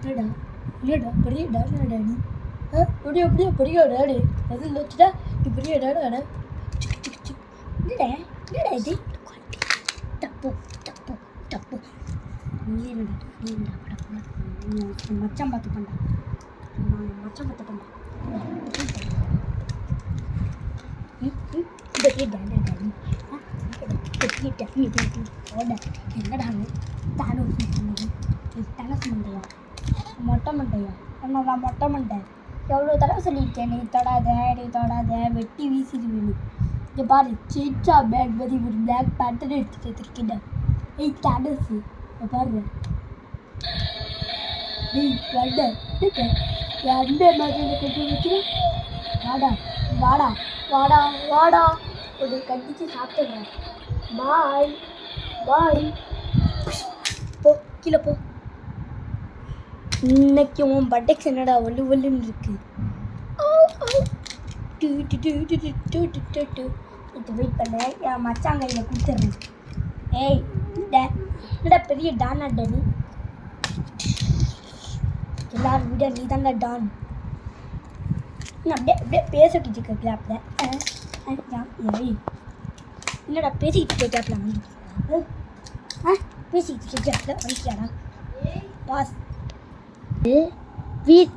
என்னடா இல்லடா பெரிய டாடா நீ அப்படியே அப்படியே பெரிய டாடு அது வச்சுட்டா நீ பெரிய டாடா இல்லடா இல்லடா இது தப்பு தப்பு தப்பு நீ என்னடா மச்சான் பார்த்து பண்ணா மச்சான் பார்த்து பண்ணா பெரிய டாடா நீ பெரிய டாடா ஓட என்னடா தானும் தனசு மண்டையா மொட்டை மண்டையா என்னடா மொட்டை மண்டை எவ்வளோ தடவை சொல்லியிருக்கேன் நீ தொடாத வெட்டி வீசிடுவேன் இங்கே பாரு சீட்ஸா பேக் மாதிரி ஒரு பிளாக் பேட்டர்ன் எடுத்துகிட்டு வச்சுருக்கேன் ஏய் தனசு பாரு டேய் வண்ட எந்த மாதிரி கட்டி வைக்கிறேன் வாடா வாடா வாடா வாடா ஒரு கட்டிச்சு சாப்பிட்டுறேன் பாய் பாய் போ கீழே போ இன்னைக்கு உன் பட்டெக்ஸ் என்னடா வலு வலுன்னு இருக்கு இது வெயிட் பண்ண என் மச்சான் கையில் கொடுத்துட்றேன் ஏய் என்னடா பெரிய டான் அட்டா நீ எல்லாரும் விட நீ தான்டா டான் அப்படியே அப்படியே பேசிட்டு இருக்க கேப்பில் ஏய் என்னடா பேசிக்கிட்டு இருக்க கேப்பில் வந்து பேசிக்கிட்டு இருக்க கேப்பில் வந்துட்டாடா பாஸ் வீட்